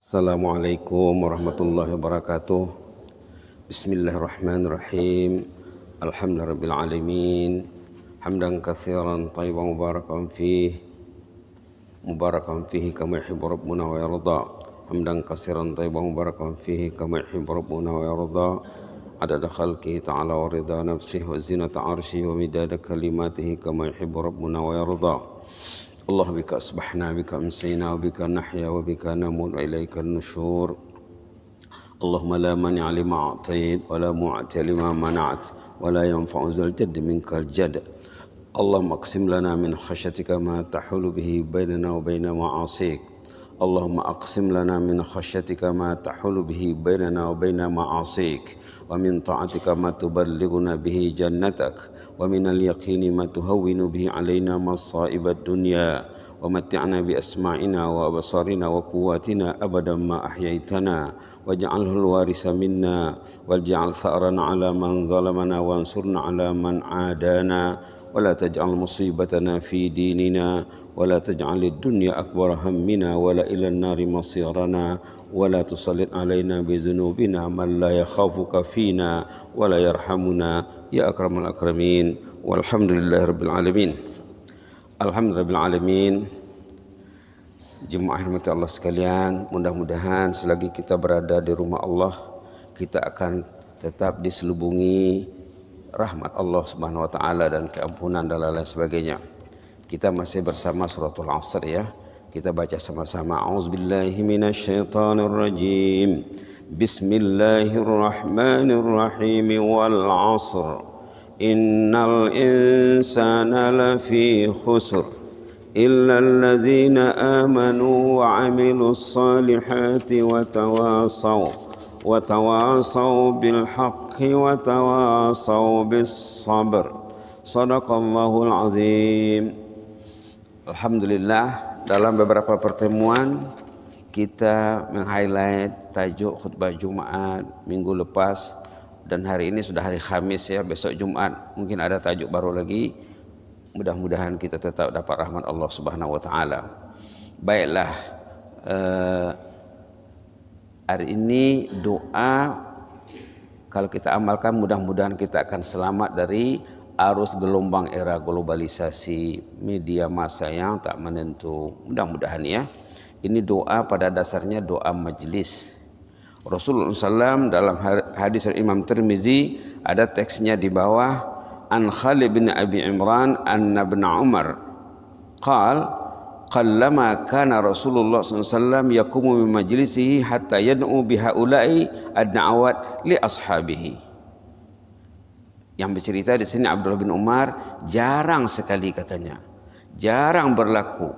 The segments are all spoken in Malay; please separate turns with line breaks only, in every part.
Assalamualaikum warahmatullahi wabarakatuh. Bismillahirrahmanirrahim. Alhamdulillahirabbil alamin. Hamdan katsiran thayyiban mubarakan fihi kama yuhibbu rabbuna wa yarda. Hamdan katsiran thayyiban mubarakan fihi kama yuhibbu rabbuna wa yarda. Adada khalqihi ta'ala wa ridha nafsihi wa zinata 'arsyihi wa midada kalimatihi kama yuhibbu rabbuna wa yarda. Allah bika asbahna bika amsayna wa bika nahya wa bika namut wa ilaika nusyur. Allahumma la mani'a lima a'tait wa la mu'tiya lima mana'at wa la yanfa'u zal jadd minkal jadd. Allahumma aqsim lana min khasyatika ma tahulu bihi bainana wa baina ma'asik. Allahumma aqsim lana min khasyatika ma tahulu bihi bainana wa baina ma'asik wa min ta'atika ma tuballighuna bihi jannatak wa minal yaqini ma tuhawwinu bihi alaina masa'ibad dunya wa matti'na bi asma'ina wa absarina wa quwwatina abadan ma ahyaitana waj'alhu al-warisa minna waj'al tha'rana 'ala man zalamana wansurna 'ala man 'adana wa la taj'al musibatana fi dinina wa la taj'al ad-dunya akbar hammina wa la ila an-nari masirana wa la tusallit 'alaina bi dhunubina man la yakhafuka fina wa la yarhamuna ya akramal akramin walhamdulillahirabbil alamin. Alhamdulillahirabbil alamin. Jemaah rahmati Allah sekalian, mudah-mudahan selagi kita berada di rumah Allah, kita akan tetap diselubungi rahmat Allah Subhanahu wa taala dan keampunan dan lain sebagainya. Kita masih bersama suratul Asr ya. Kita baca sama-sama. A'udzubillahi minasyaitonir rajim. Bismillahirrahmanirrahim. Wal 'asr. Innal insana lafi khusr. Illa alladzina amanu wa 'amilus salihati wa tawasaw bil haqqi wa tawasaw bis sabr. Shadaqallahul azim. Alhamdulillah, dalam beberapa pertemuan kita meng-highlight tajuk khutbah Jumat minggu lepas dan hari ini sudah hari Khamis ya, besok Jumat mungkin ada tajuk baru lagi. Mudah-mudahan kita tetap dapat rahmat Allah Subhanahu wa taala. Baiklah, hari ini doa kalau kita amalkan mudah-mudahan kita akan selamat dari arus gelombang era globalisasi media massa yang tak menentu. Mudah-mudahan ya. Ini doa pada dasarnya doa majlis. Rasulullah SAW dalam hadis Imam Tirmizi ada teksnya di bawah, an Khalid bin Abi Imran anna ibn Umar qallama kana Rasulullah SAW yaqumu min majlisihi hatta yad'u bihaula'i ad-da'awat li ashabihi. Yang bercerita di sini Abdullah bin Umar, jarang sekali katanya, jarang berlaku.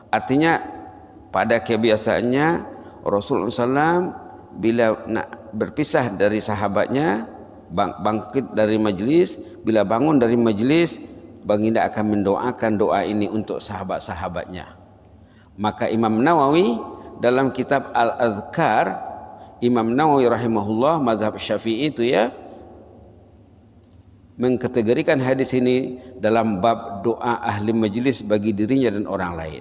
Artinya pada kebiasaannya Rasulullah SAW bila nak berpisah dari sahabatnya, bangkit dari majlis, bila bangun dari majlis, baginda akan mendoakan doa ini untuk sahabat-sahabatnya. Maka Imam Nawawi dalam kitab Al-Adhkar, Imam Nawawi rahimahullah mazhab Syafi'i itu ya, mengkategorikan hadis ini dalam bab doa ahli majlis bagi dirinya dan orang lain.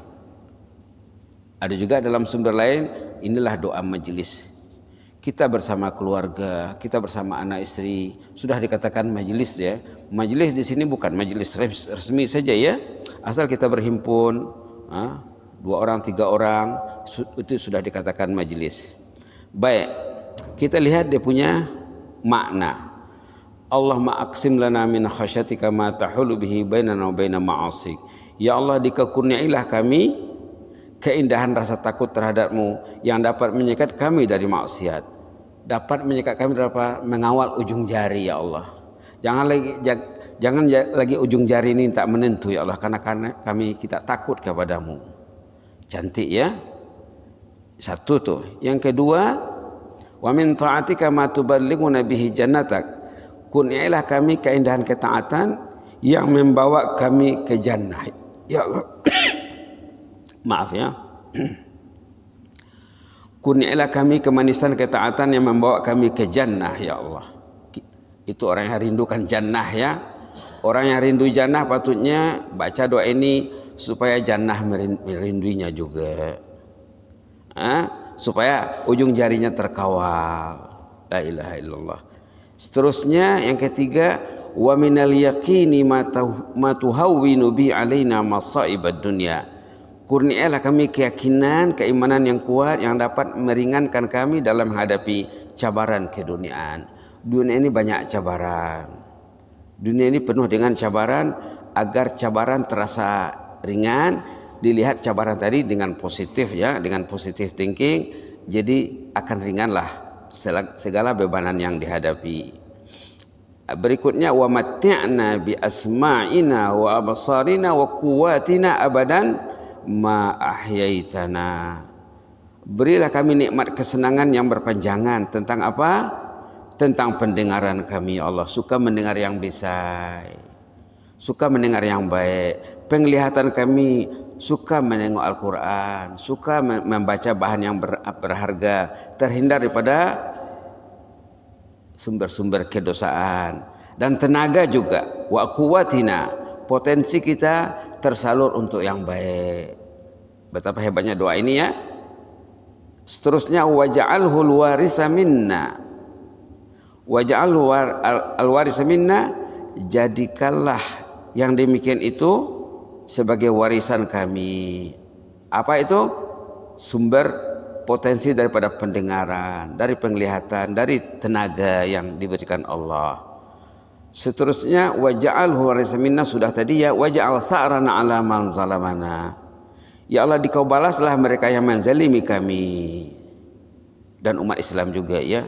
Ada juga dalam sumber lain, inilah doa majlis. Kita bersama keluarga, kita bersama anak istri, sudah dikatakan majlis ya. Majlis di sini bukan majlis resmi saja ya. Asal kita berhimpun, 2 orang, 3 orang, itu sudah dikatakan majlis. Baik, kita lihat dia punya makna. Allahumma aqsim lana min khasyatika ma tahulu bihi bainana wa baina ma'asik. Ya Allah, dikurniailah kami keindahan rasa takut terhadapmu yang dapat menyekat kami dari maksiat, dapat menyekat kami dari mengawal ujung jari ya Allah. Jangan lagi ujung jari ini tak menentu ya Allah, karena kami kita takut kepadamu. Cantik ya. Satu tuh. Yang kedua, wa min ta'atika ma tuballighuna bihi jannatak. Kurniailah kami keindahan ketaatan yang membawa kami ke jannah ya Allah. Maaf ya. Kurniailah kami kemanisan ketaatan yang membawa kami ke jannah ya Allah. Itu orang yang rindukan jannah ya. Orang yang rindu jannah patutnya baca doa ini supaya jannah merinduinya juga. supaya ujung jarinya terkawal. La ilaha illallah. Seterusnya yang ketiga, wa minal yaqini ma tuhawwinu bi alaina masaibad dunya. Kurnialah kami keyakinan, keimanan yang kuat yang dapat meringankan kami dalam menghadapi cabaran keduniaan. Dunia ini banyak cabaran. Dunia ini penuh dengan cabaran. Agar cabaran terasa ringan, dilihat cabaran tadi dengan positif ya, dengan positive thinking, jadi akan ringanlah segala bebanan yang dihadapi. Berikutnya, wa matti'na bi asma'ina wa absarina wa quwwatina abadan ma ahyaitana. Berilah kami nikmat kesenangan yang berpanjangan. Tentang apa? Tentang pendengaran kami, ya Allah. Suka mendengar yang bisai, suka mendengar yang baik. Penglihatan kami, suka menengok Al-Quran, suka membaca bahan yang berharga, terhindar daripada sumber-sumber kedosaan. Dan tenaga juga, wa quwwatina, potensi kita tersalur untuk yang baik. Betapa hebatnya doa ini ya. Seterusnya, waja'alhul warisa minna, waja'alhu al-warisa minna, jadikanlah yang demikian itu sebagai warisan kami. Apa itu? Sumber potensi daripada pendengaran, dari penglihatan, dari tenaga yang diberikan Allah. Seterusnya, waja'alhu warisan minna, sudah tadi ya. Waja'al tha'rana ala man zalamana. Ya Allah, dikau balaslah mereka yang menzalimi kami. Dan umat Islam juga ya.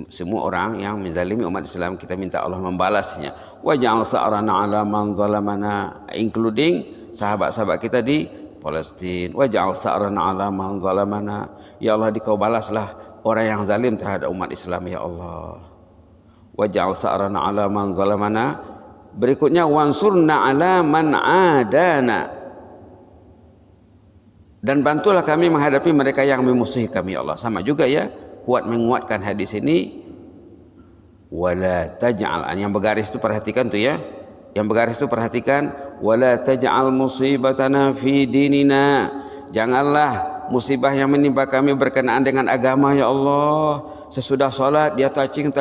Semua orang yang menzalimi umat Islam, kita minta Allah membalasnya. Waj'al tha'rana ala man zalamana, including sahabat-sahabat kita di Palestina. Waj'al tha'rana ala man zalamana. Ya Allah, dikau balaslah orang yang zalim terhadap umat Islam ya Allah. Waj'al tha'rana ala man zalamana. Berikutnya, wansurna ala man adana. Dan bantulah kami menghadapi mereka yang memusuhi kami ya Allah. Sama juga ya, kuat menguatkan hadis ini. Wala taj'al, yang bergaris itu perhatikan tuh ya. Yang bergaris itu perhatikan. Wala taj'al musibatana fi dinina. Janganlah musibah yang menimpa kami berkenaan dengan agama ya Allah. Sesudah solat dia touching,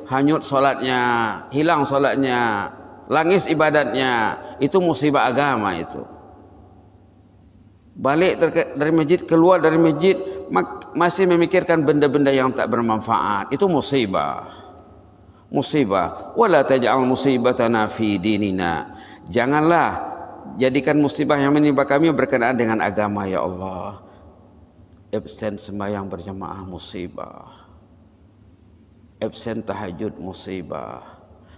hanyut solatnya, hilang solatnya, langis ibadatnya. Itu musibah agama itu. Balik dari masjid, keluar dari masjid masih memikirkan benda-benda yang tak bermanfaat. Itu musibah. Musibah. Wala taj'al musibatana fi dinina. Janganlah jadikan musibah yang menimpa kami berkenaan dengan agama ya Allah. Absen sembahyang berjamaah musibah. Absen tahajud musibah.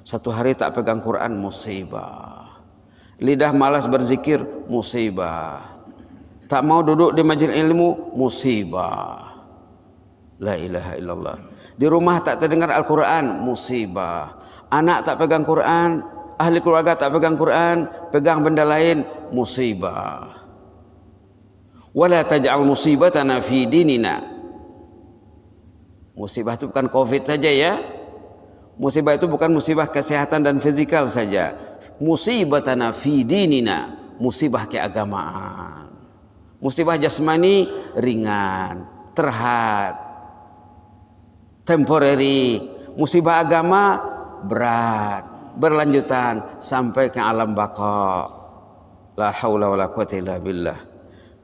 Satu hari tak pegang Quran musibah. Lidah malas berzikir musibah. Tak mau duduk di majelis ilmu musibah. La ilaha illallah. Di rumah tak terdengar Al-Quran musibah. Anak tak pegang Quran, ahli keluarga tak pegang Quran, pegang benda lain musibah. Wala taj'al musibatana fi dinina. Musibah itu bukan Covid saja ya. Musibah itu bukan musibah kesehatan dan fizikal saja. Musibatana fi dinina, musibah keagamaan. Musibah jasmani ringan, terhad, temporary. Musibah agama berat, berlanjutan sampai ke alam baqa. La haula wala quwwata illa billah.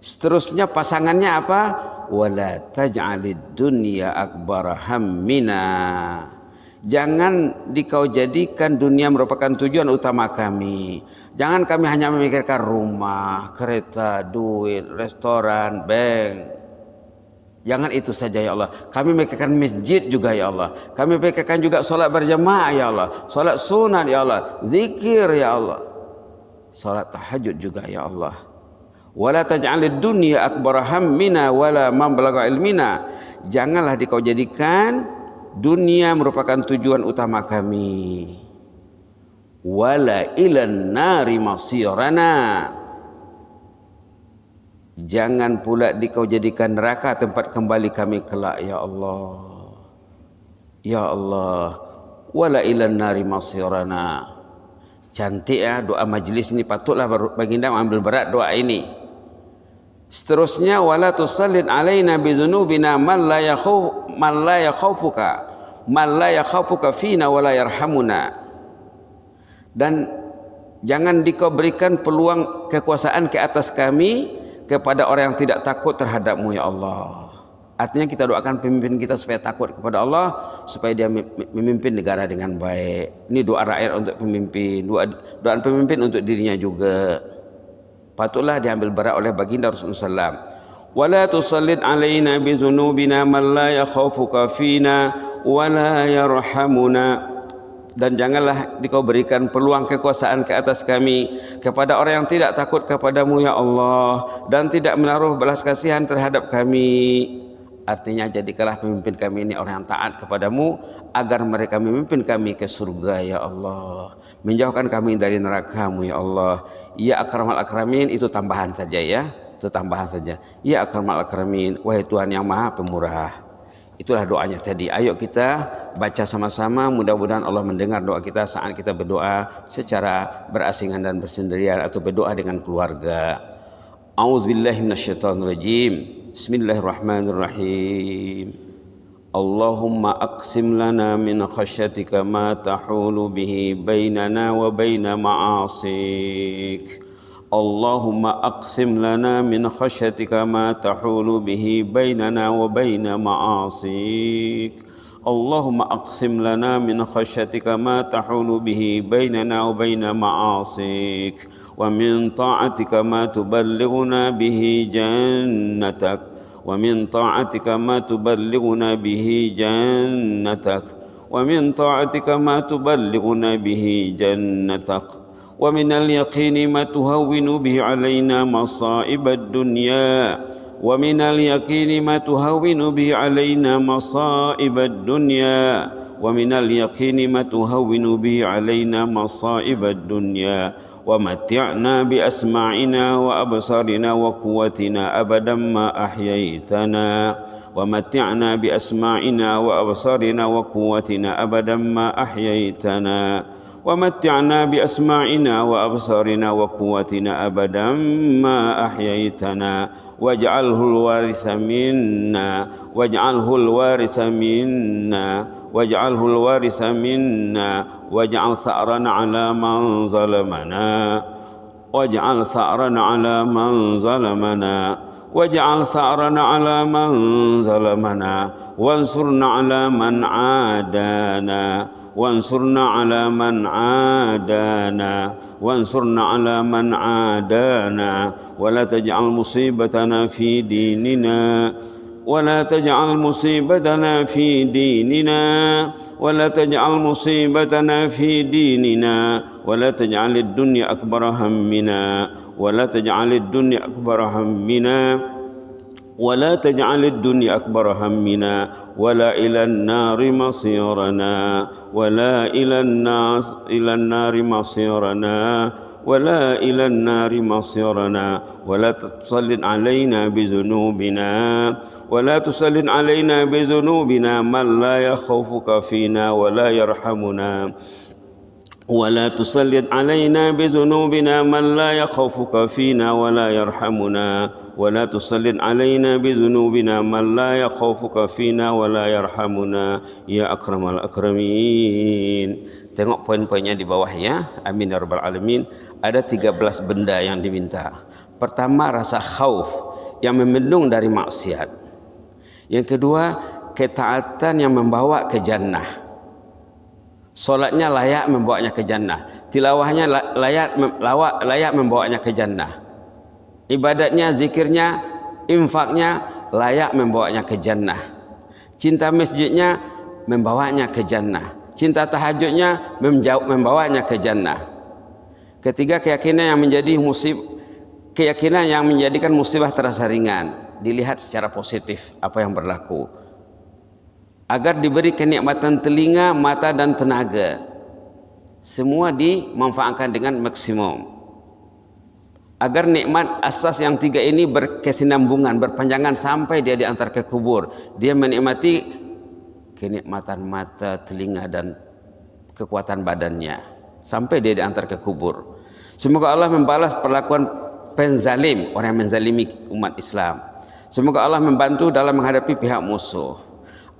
Seterusnya pasangannya apa? Wala taj'alid dunya akbar hammina. Jangan dikau jadikan dunia merupakan tujuan utama kami. Jangan kami hanya memikirkan rumah, kereta, duit, restoran, bank. Jangan itu saja ya Allah. Kami memikirkan masjid juga ya Allah. Kami memikirkan juga solat berjamaah ya Allah. Solat sunat ya Allah. Zikir ya Allah. Solat tahajud juga ya Allah. Wala taj'alid dunya akbar hammina wala mablagha ilmina. Janganlah dikau jadikan dunia merupakan tujuan utama kami. Wala ilan nari masirana. Jangan pula dikau jadikan neraka tempat kembali kami kelak ya Allah. Ya Allah. Wala ilan nari masirana. Cantik ya doa majlis ini. Patutlah baginda ambil berat doa ini. Seterusnya wala tusallid alaina bi dzunubina man la yakhafuka fina wala yarhamuna. Dan jangan dikau berikan peluang kekuasaan ke atas kami kepada orang yang tidak takut terhadapmu ya Allah. Artinya kita doakan pemimpin kita supaya takut kepada Allah, supaya dia memimpin negara dengan baik. Ini doa rakyat untuk pemimpin, doa pemimpin untuk dirinya juga. Patutlah diambil berat oleh baginda Rasulullah SAW. Wala tusallid alaina bi dzunubina man la yakhafuka fina wala yarhamuna. Dan janganlah dikau berikan peluang kekuasaan ke atas kami kepada orang yang tidak takut kepadamu ya Allah, dan tidak menaruh belas kasihan terhadap kami. Artinya jadikanlah pemimpin kami ini orang yang taat kepadamu, agar mereka memimpin kami ke surga ya Allah, menjauhkan kami dari neraka-Mu ya Allah. Ya akramal akramin, itu tambahan saja ya, itu tambahan saja. Ya akramal akramin, wahai Tuhan yang maha pemurah. Itulah doanya tadi. Ayo kita baca sama-sama, mudah-mudahan Allah mendengar doa kita saat kita berdoa secara berasingan dan bersendirian atau berdoa dengan keluarga. A'udzubillahi minasyaitonirrajim. Bismillahirrahmanirrahim. Allahumma aqsim lana min khasyatika ma tahulu bihi bainana wa baina ma'asik. Allahumma aqsim lana min khasyatika ma tahulu bihi bainana wa baina ma'asik. Allahumma aqsim lana min khasyatika ma tahulu bihi bainana wa baina ma'asik, wa min ta'atika ma tuballighuna bihi jannatak, wa min ta'atika ma tuballighuna bihi jannatak, wa min ta'atika ma tuballighuna bihi jannatak, wa min al-yaqini ma tuhawwinu bihi alaina masa'ib ad-dunya, ومن اليقين ما تهون به علينا مصائب الدنيا، ومن اليقين ما تهون به علينا مصائب الدنيا، ومتعنا بأسماعنا وأبصارنا وقوتنا أبدا ما أحييتنا، ومتعنا بأسماعنا وأبصارنا وقوتنا أبدا ما أحييتنا، ومتعنا بأسماعنا وأبصارنا وقوتنا أبدا ما أحييتنا، واجعله الوارث منا، واجعله الوارث منا، واجعله الوارث منا، واجعل ثأرنا على من ظلمنا، واجعل ثأرنا على من ظلمنا، واجعل ثأرنا على من ظلمنا، وانصرنا على من عادانا، وانصرنا على من عادانا، وانصرنا على من عادانا، ولا تجعل مصيبتنا في ديننا، ولا تجعل مصيبتنا في ديننا، ولا تجعل مصيبتنا في ديننا، ولا تجعل الدنيا أكبر همنا، ولا تجعل الدنيا أكبر همنا، ولا تجعل الدنيا أكبر همنا، ولا إلى النار مصيرنا، ولا إلى النار مصيرنا، ولا إلى النار مصيرنا، ولا تسلط علينا بذنوبنا، ولا تسلط علينا بذنوبنا من لا يخافك فينا ولا يرحمنا، ولا تسلط علينا بذنوبنا من لا يخافك فينا ولا يرحمنا، ولا تسلط علينا بذنوبنا من لا يخافك فينا ولا يرحمنا يا أكرم الأكرمين. Tengok poin-poinnya di bawah ya. Amin ya rabbal alamin. Ada 13 benda yang diminta. Pertama, rasa khauf yang membendung dari maksiat. Yang kedua, ketaatan yang membawa ke jannah. Solatnya layak membawanya ke jannah. Tilawahnya layak membawanya ke jannah. Ibadatnya, zikirnya, infaknya layak membawanya ke jannah. Cinta masjidnya membawanya ke jannah. Cinta tahajudnya membawanya ke jannah. Ketiga, keyakinan yang menjadikan musibah terasa ringan. Dilihat secara positif apa yang berlaku. Agar diberi kenikmatan telinga, mata dan tenaga. Semua dimanfaatkan dengan maksimum. Agar nikmat asas yang tiga ini berkesinambungan, berpanjangan sampai dia diantar ke kubur. Dia menikmati kenikmatan mata, telinga dan kekuatan badannya sampai dia diantar ke kubur. Semoga Allah membalas perlakuan penzalim, orang yang menzalimi umat Islam. Semoga Allah membantu dalam menghadapi pihak musuh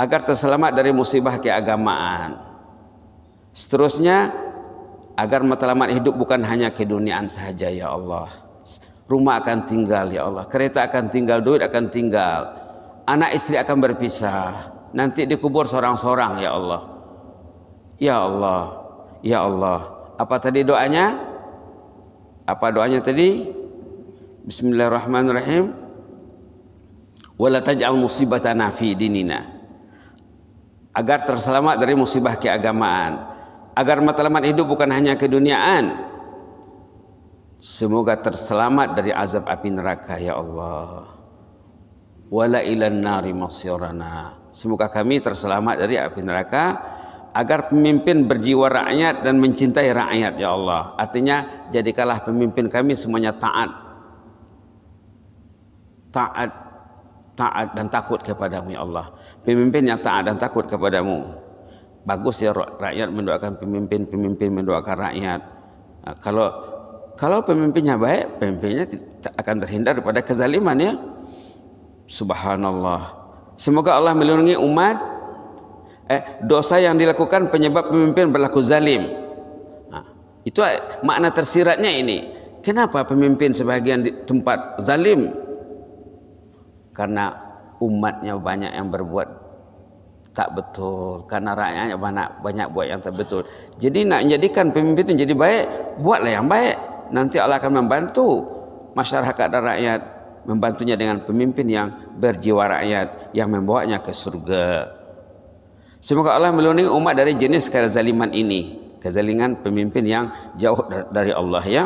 agar terselamat dari musibah keagamaan. Seterusnya, agar matlamat hidup bukan hanya keduniaan sahaja ya Allah. Rumah akan tinggal ya Allah, kereta akan tinggal, duit akan tinggal, anak istri akan berpisah, nanti dikubur seorang-seorang ya Allah. Ya Allah, ya Allah. Apa tadi doanya? Apa doanya tadi? Bismillahirrahmanirrahim. Wala taj'al musibatana fi dinina. Agar terselamat dari musibah keagamaan, agar matlamat hidup bukan hanya keduniaan. Semoga terselamat dari azab api neraka ya Allah. Wala ilan nari masyarana. Semoga kami terselamat dari api neraka, agar pemimpin berjiwa rakyat dan mencintai rakyat ya Allah. Artinya jadikanlah pemimpin kami semuanya taat dan takut kepadamu ya Allah. Pemimpin yang taat dan takut kepadamu. Bagus ya rakyat mendoakan pemimpin, pemimpin mendoakan rakyat. Nah, kalau pemimpinnya baik, pemimpinnya akan terhindar daripada kezaliman ya. Subhanallah. Semoga Allah melindungi umat dosa yang dilakukan penyebab pemimpin berlaku zalim. Nah, itu makna tersiratnya ini. Kenapa pemimpin sebagian di tempat zalim? Karena umatnya banyak yang berbuat tak betul, karena rakyatnya banyak buat yang tak betul. Jadi nak menjadikan pemimpin itu jadi baik, buatlah yang baik. Nanti Allah akan membantu masyarakat dan rakyat, membantunya dengan pemimpin yang berjiwa rakyat, yang membawanya ke surga. Semoga Allah melindungi umat dari jenis kezaliman ini, kezaliman pemimpin yang jauh dari Allah ya.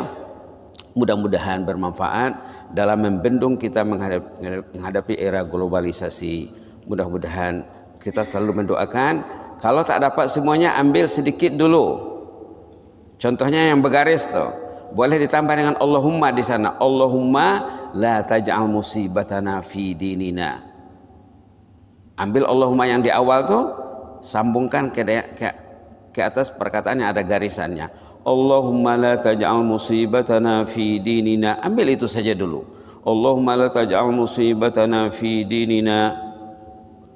Mudah-mudahan bermanfaat dalam membendung kita menghadapi era globalisasi. Mudah-mudahan kita selalu mendoakan, kalau tak dapat semuanya ambil sedikit dulu. Contohnya yang bergaris tuh, boleh ditambah dengan Allahumma di sana. Allahumma la taj'al musibatana fi dinina. Ambil Allahumma yang di awal tuh, sambungkan ke atas perkataan yang ada garisannya. Allahumma la taj'al musibatana fi dinina. Ambil itu saja dulu. Allahumma la taj'al musibatana fi dinina.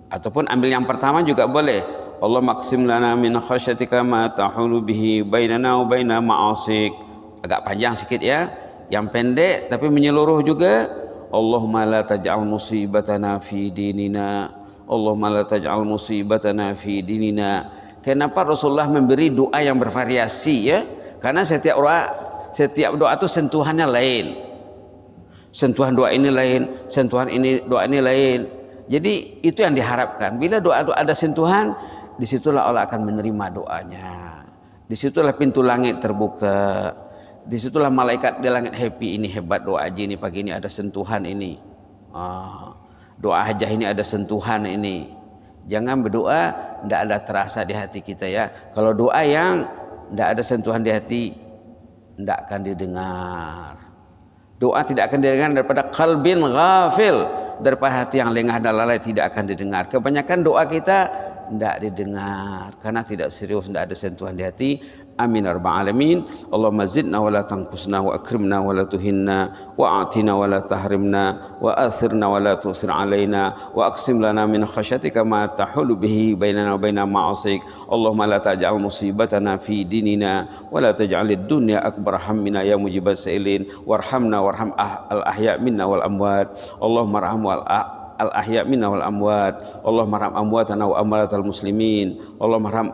Ataupun ambil yang pertama juga boleh. Allah maksim lana min khasyatika ma tahulu bihi bainana wa baina ma'asik. Agak panjang sikit ya. Yang pendek tapi menyeluruh juga. Allahumma la taj'al musibatana fi dinina. Allahumma la taj'al musibatana fi dinina. Kenapa Rasulullah memberi doa yang bervariasi ya? Karena setiap doa itu sentuhannya lain. Sentuhan doa ini lain, sentuhan ini doa ini lain. Jadi itu yang diharapkan. Bila doa itu ada sentuhan, disitulah Allah akan menerima doanya. Disitulah pintu langit terbuka. Disitulah malaikat di langit happy, ini hebat doa haji ini pagi ini ada sentuhan ini. Doa hajah ini ada sentuhan ini. Jangan berdoa tidak ada terasa di hati kita ya. Kalau doa yang tidak ada sentuhan di hati, tidak akan didengar. Doa tidak akan didengar daripada qalbin ghafil, daripada hati yang lengah dan lalai tidak akan didengar. Kebanyakan doa kita tidak didengar karena tidak serius, tidak ada sentuhan di hati. Amin ya rabbal alamin. Allahumma zidna wa la tanqusna wa akrimna wa la tuhinna wa atina wa la tahrimna wa athirna wa la tusir alaina wa aqsim lana min khasyatika ma tahulu bihi bainana wa baina ma'asik. Allahumma la taj'al musibatana fi dinina wa la taj'alid dunya akbar hammina ya mujibas sa'ilin warhamna warham al-ahya minna wal amwat. Allahumma arham al-ahya minna wal amwat. Allahumma arham amwatana wa amwatal muslimin. Allahumma arham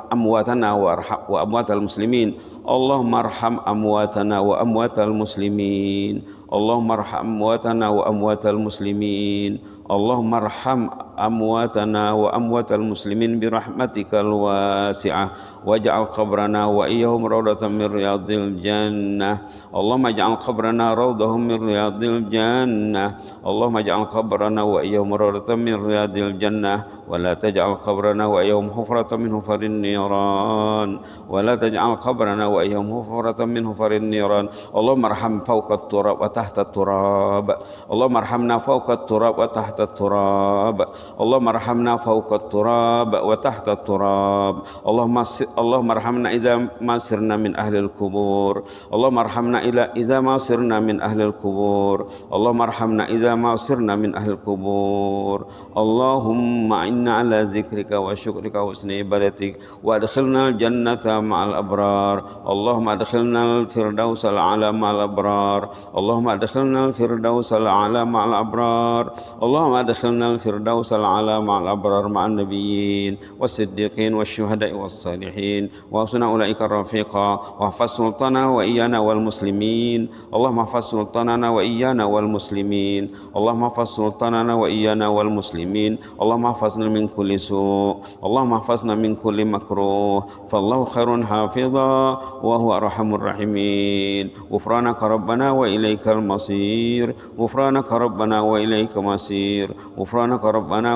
amwatana wa amwatal muslimin. Allahumma arham amwatana wa amwatal muslimin. Allahumma arham amwatana wa amwatal muslimin. Allahumma arham amwatana wa amwatal muslimin birahmatikal wasi'ah waj'al qabrana wa iyyahum rawdatan min riyadil jannah. Allahumma ij'al qabrana rawdahum min riyadil jannah. Allahumma ij'al qabrana wa iyyahum rawdatan min riyadil jannah wa la taj'al qabrana wa iyyahum hufratan min hufarin niran wa la taj'al qabrana wa iyyahum hufratan min hufarin niran. Allahumma arham fawqa at-turab wa tahta at-turab. Allahumma arhamna fawqa at-turab wa tahta at-turab. اللهم ارحمنا فوق التراب وتحت التراب اللهم ارحمنا إذا ما صرنا من أهل القبور اللهم ارحمنا إذا ما صرنا من أهل القبور اللهم ارحمنا إذا ما صرنا من أهل القبور اللهم إنا على ذكرك وشكرك وحسن عبادتك وادخلنا الجنة مع الأبرار اللهم ادخلنا الفردوس الأعلى مع الأبرار اللهم ادخلنا الفردوس الأعلى مع الأبرار اللهم ادخلنا الفردوس الأعلى مع الأبرار مع النبيين والصديقين والشهداء والصالحين وحسن أولئك الرفيقا واحفظ سلطاننا وإيانا والمسلمين اللهم احفظ سلطاننا وإيانا والمسلمين اللهم احفظ سلطاننا وإيانا والمسلمين اللهم احفظنا من كل سوء اللهم احفظنا من كل مكروه فالله خير حافظا وهو أرحم الراحمين غفرانك ربنا وإليك المصير غفرانك ربنا وإليك المصير غفرانك ربنا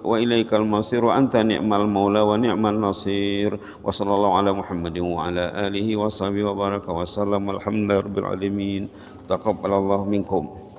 وإليك المصير وأنت نعم المولى ونعم النصير وصلى الله على محمد وعلى آله وصحبه وبارك وسلم الحمد لله رب العالمين تقبل الله منكم.